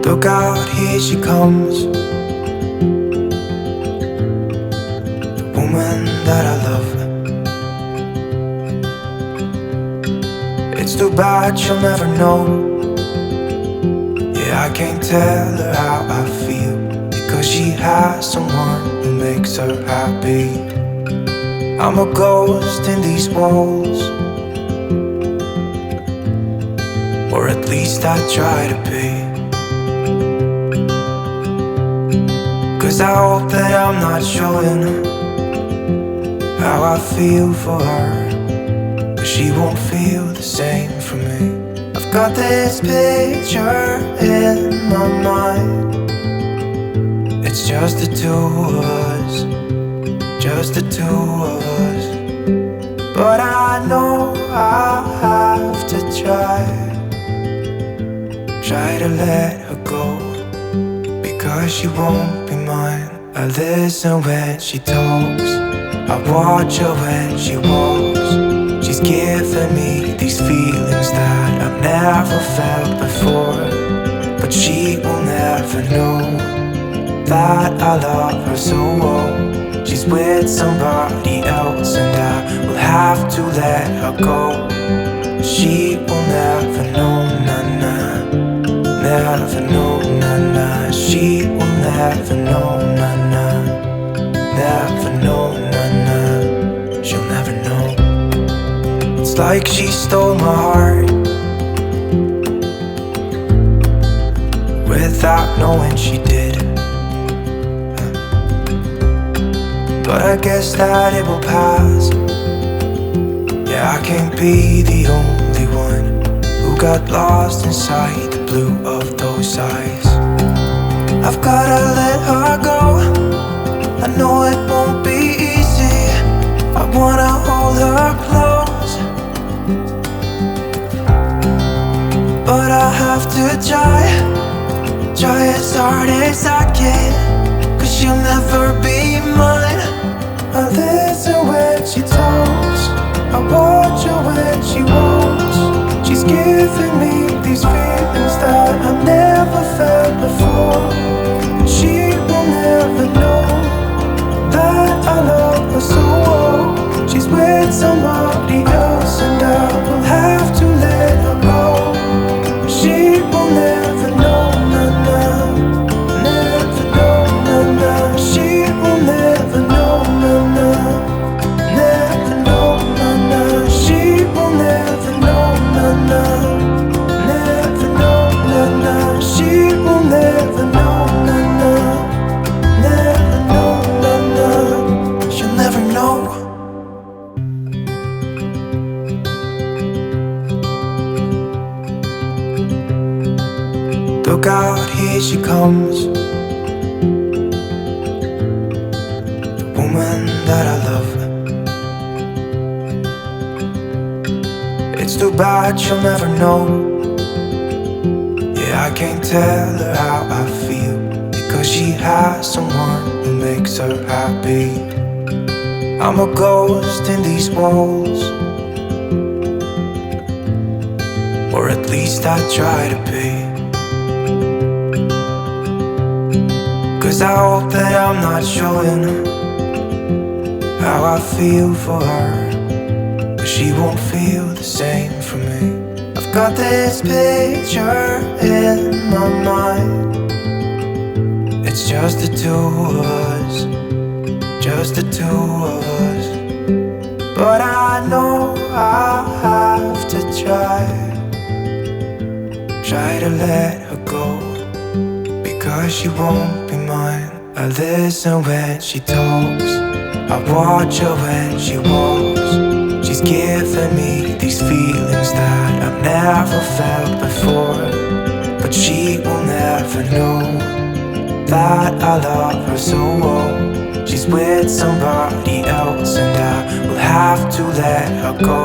Look out, here she comes, the woman that I love. It's too bad she'll never know. Yeah, I can't tell her how I feel, because she has someone who makes her happy. I'm a ghost in these walls, or at least I try to be. 'Cause I hope that I'm not showing how I feel for her, but she won't feel the same for me. I've got this picture in my mind. It's just the two of us, just the two of us. But I know I'll have to try to let her go, because she won't be mine. I listen when she talks, I watch her when she walks. She's giving me these feelings that I've never felt before, but she will never know that I love her so well. She's with somebody else and I will have to let her go. She will never know, nah-nah, never know, nah-nah. She will never know, nah-nah, never know, nah-nah. She'll never know. It's like she stole my heart without knowing she did. But I guess that it will pass. Yeah, I can't be the only one who got lost inside the blue of those eyes. I've gotta let her go, I know it won't be easy. I wanna hold her close, but I have to try as hard as I can, 'cause she'll never be mine. I listen when she talks, I watch her when she walks. She's giving me these feelings that I've never felt before. She will never know that I love her so well. She's with somebody else and I will have to let her go. She will never know, nah-nah, never know, nah-nah. She will never know, nah-nah, never know, nah-nah. She will never know, nah-nah, never know, nah-nah. She will never know, nah-nah, never know, nah-nah. She'll never know. Look out, here she comes, the woman that I love. It's too bad she'll never know. Yeah, I can't tell her how I feel, because she has someone who makes her happy. I'm a ghost in these walls, or at least I try to be. 'Cause I hope that I'm not showing how I feel for her, but she won't feel the same for me. I've got this picture in my mind. It's just the two of us, just the two of us. But I know I'll have to try to let her go, because she won't be mine. I listen when she talks, I watch her when she walks. She's giving me these feelings that I've never felt before, but she will never know that I love her so well. She's with somebody else and I will have to let her go.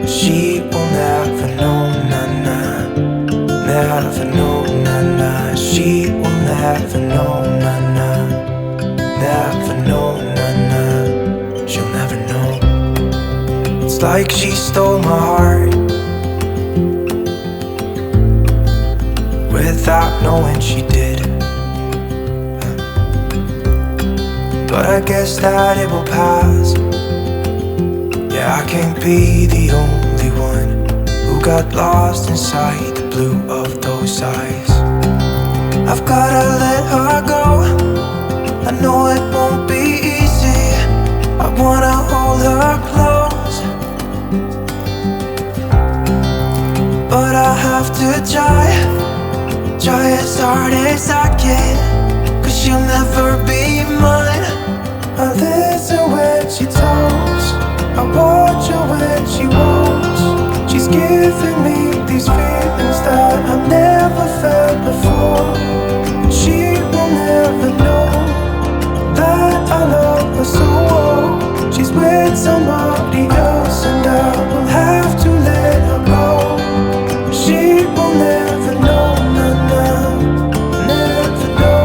She will never know, nah-nah, never know, nah-nah. She will never know, nah-nah, never know, nah-nah. She'll never know. It's like she stole my heart without knowing she did. But I guess that it will pass. Yeah, I can't be the only one who got lost inside the blue of those eyes. I've gotta let her go. I know it won't be easy. I wanna hold her close, but I have to try as hard as I can. 'Cause she'll never be mine. I listen when she talks, I watch her when she walks. She's giving me these feelings that I've never felt before. She will never know that I love her so well. She's with somebody else and I will have to let her go. She will never know, nah, never know,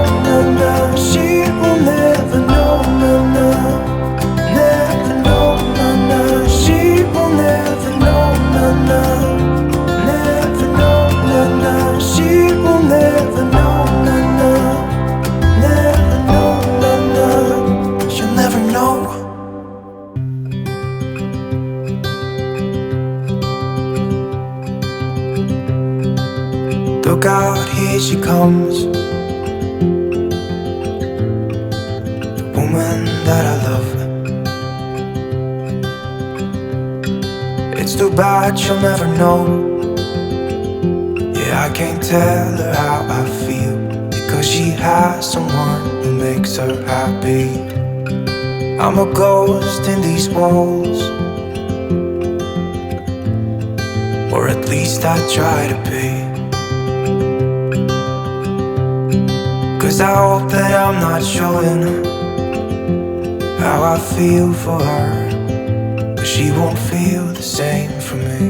nah. She will never know, nah, never know, nah. She will never know, nah, never know, nah. She will never know, nah, never know, nah. She'll never know. Look out, here she comes, the woman that I love. It's too bad she'll never know. Yeah, I can't tell her how I feel, because she has someone who makes her happy. I'm a ghost in these walls, or at least I try to be. 'Cause I hope that I'm not showing how I feel for her, but she won't feel the same for me.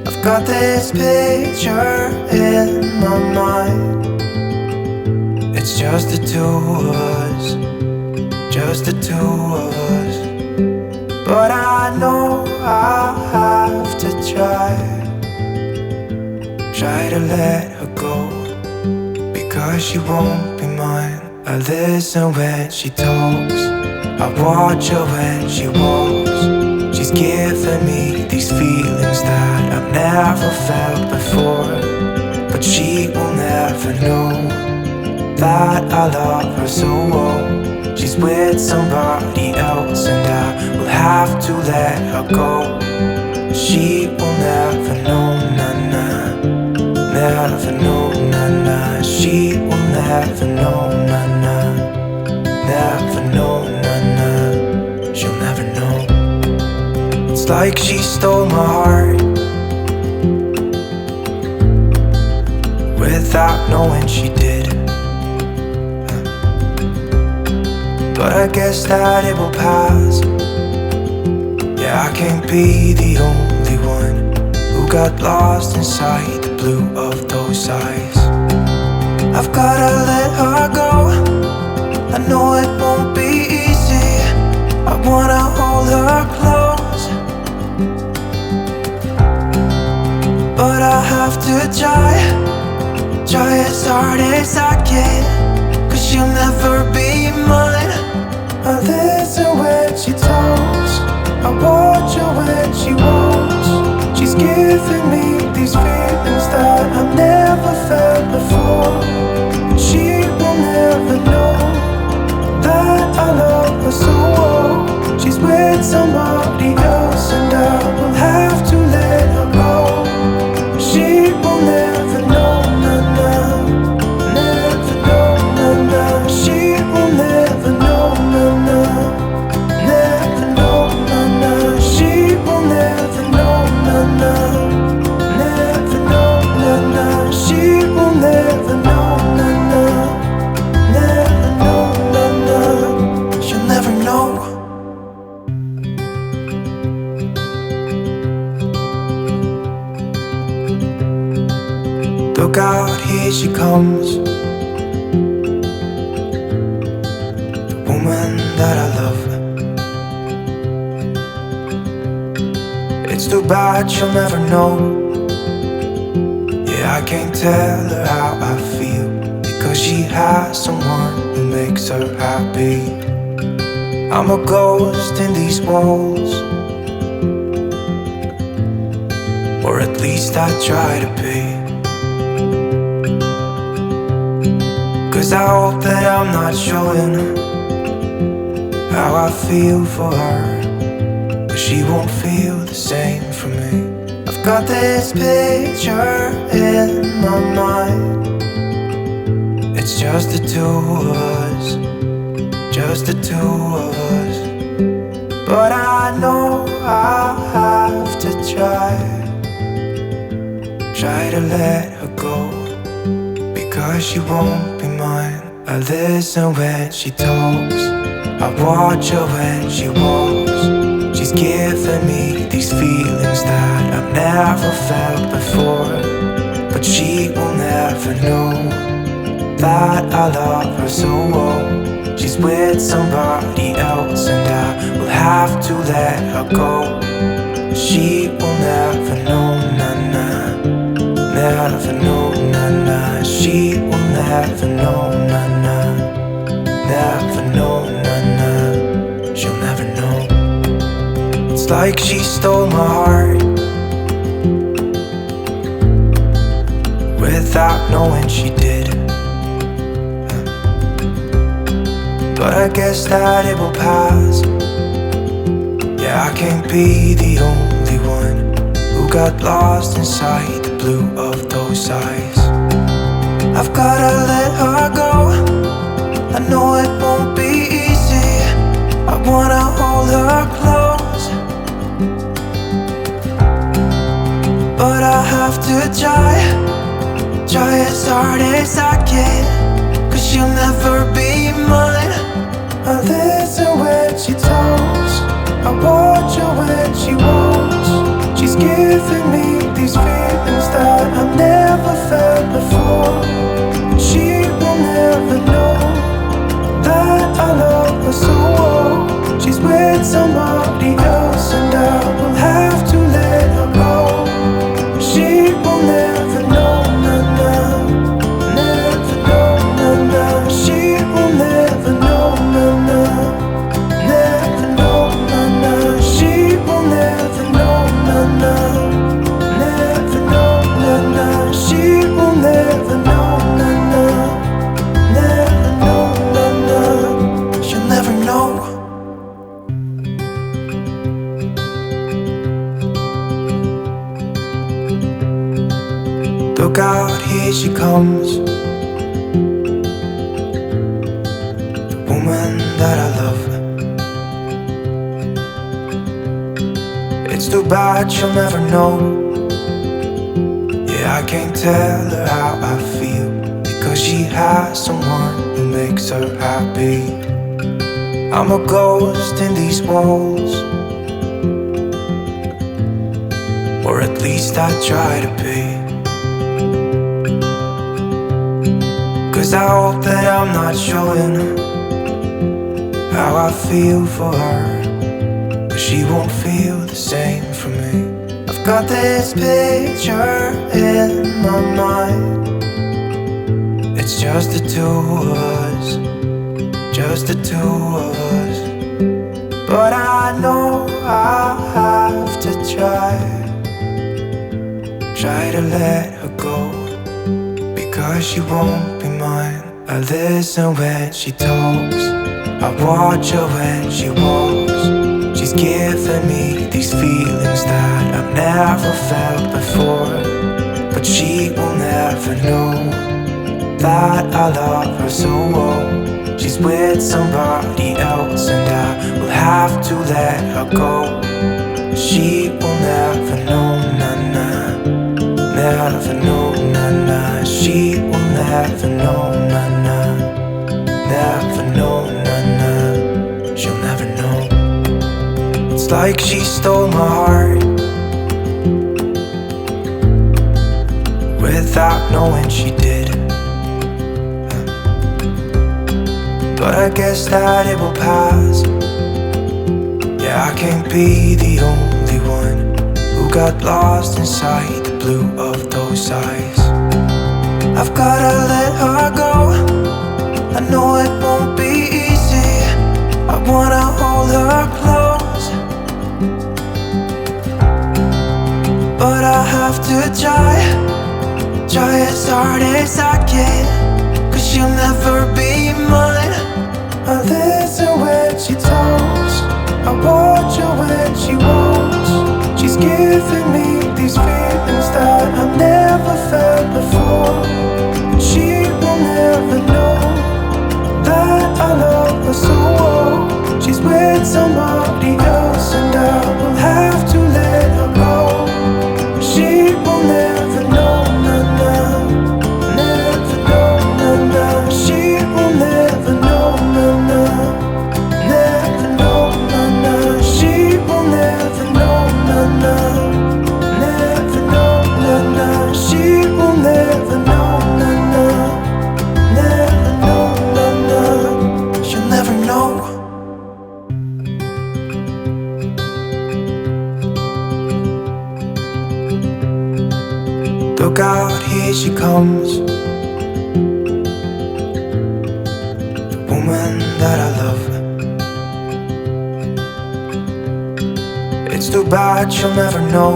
I've got this picture in my mind. It's just the two of us, just the two of us. But I know I have to try to let her go, because she won't be mine. I listen when she talks, I watch her when she walks. She's giving me these feelings that I've never felt before. But she will never know that I love her so well. She's with somebody else and I will have to let her go. She will never know, nah, nah. Never know, nah, nah. She will never know, nah, nah. Never know, nah, nah. She'll never know. It's like she stole my heart without knowing she did. But I guess that it will pass. Yeah, I can't be the only one who got lost inside the blue of those eyes. I've gotta let her go. I know it won't be easy. I wanna hold her close, but I have to try as hard as I can. 'Cause she'll never be mine. I listen when she talks, I watch her when she walks. She's giving me these feelings that I've never felt before. She will never know that I love her so well. She's with somebody else and I will have to let her go. She will never know, nah, nah. Never know, nah, nah. She will never know, nah, nah. Never know, nah, nah. She will never know, nah, nah. Never know, nah, nah. She will never know, nah, nah. Never know, nah, nah. She'll never know. Look out, here she comes, the woman that I love. It's too bad she'll never know. Yeah, I I can't tell her how I feel, because she has someone who makes her happy. I'm a ghost in these walls, or at least I try to be. 'Cause I hope that I'm not showing how I feel for her, but she won't feel the same for me. I've got this picture in my mind. It's just the two of us, just the two of us. But I know I have to try to let her go, because she won't be mine. I listen when she talks, I watch her when she walks. She's giving me these feelings that I've never felt before, but she will never know that I love her so well. She's with somebody else and I will have to let her go. She will never know, nah-nah, never know, nah-nah. She will never know, nah-nah, never know, nah-nah. She'll never know. It's like she stole my heart without knowing she did. But I guess that it will pass. Yeah, I can't be the only one who got lost inside the blue of those eyes. I've gotta let her go, I know it won't be easy. I wanna hold her close, but I have to try as hard as I can, 'cause she'll never be mine. I listen when she talks, I watch her when she walks. She's giving me these feelings that I've never felt before. She will never know that I love her so well. She's with somebody else and I will have to let her go. She will never know, nah-nah, never know, nah-nah. She will never know, nah-nah, never know, nah-nah. She will never know, nah-nah, never know, nah-nah. She will never know, nah-nah, never know, nah-nah. She'll never know. Look out, here she comes, the woman that I love. It's too bad she'll never know. Yeah, I can't tell her how I feel, because she has someone who makes her happy. I'm a ghost in these walls, or at least I try to be. 'Cause I hope that I'm not showing how I feel for her, but she won't feel the same for me. I've got this picture in my mind. It's just the two of us, just the two of us. But I know I have to try to let her go, because she won't be mine. I listen when she talks, I watch her when she walks. She's giving me these feelings that I've never felt before, but she will never know that I love her so well. She's with somebody else and I will have to let her go. She will never know, nah-nah, never know, nah-nah. She will never know, nah-nah, never know, nah-nah. She'll never know. It's like she stole my heart without knowing she did. But I guess that it will pass. Yeah, I can't be the only one who got lost inside the blue of those eyes. I've gotta let her go. I know it won't be easy. I wanna hold her close, but I have to try as hard as I can, 'cause she'll never be mine. I listen when she talks, I watch her when she walks. She's giving me these feelings that I've never felt before. And she will never know that I love her so well. She's with somebody else and I will have to let her go. She will never know, nah, never know, nah. She will never know, nah, never know, nah. She will never know, nah, never know, nah. She will never know, nah, never know, nah. She'll never know. Look out, here she comes, the woman that I love. It's too bad she'll never know.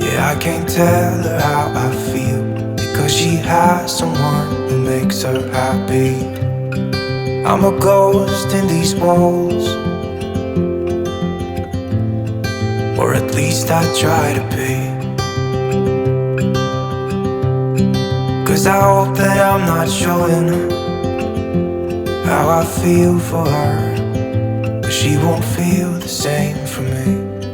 Yeah, I can't tell her how I feel, because she has someone who makes her happy. I'm a ghost in these walls, or at least I try to be. 'Cause I hope that I'm not showing how I feel for her, but she won't feel the same for me.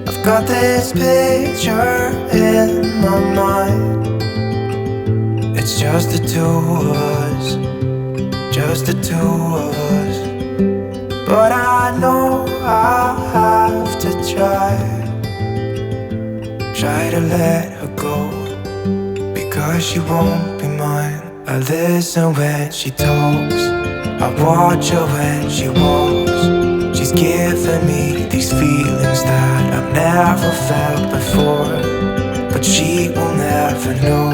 I've got this picture in my mind. It's just the two of us, just the two of us. But I know I have to try to let her go, because she won't be mine. I listen when she talks, I watch her when she walks. She's giving me these feelings that I've never felt before, but she will never know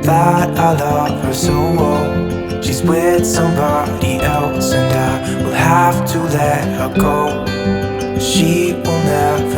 that I love her so well. She's with somebody else and I will have to let her go. She will never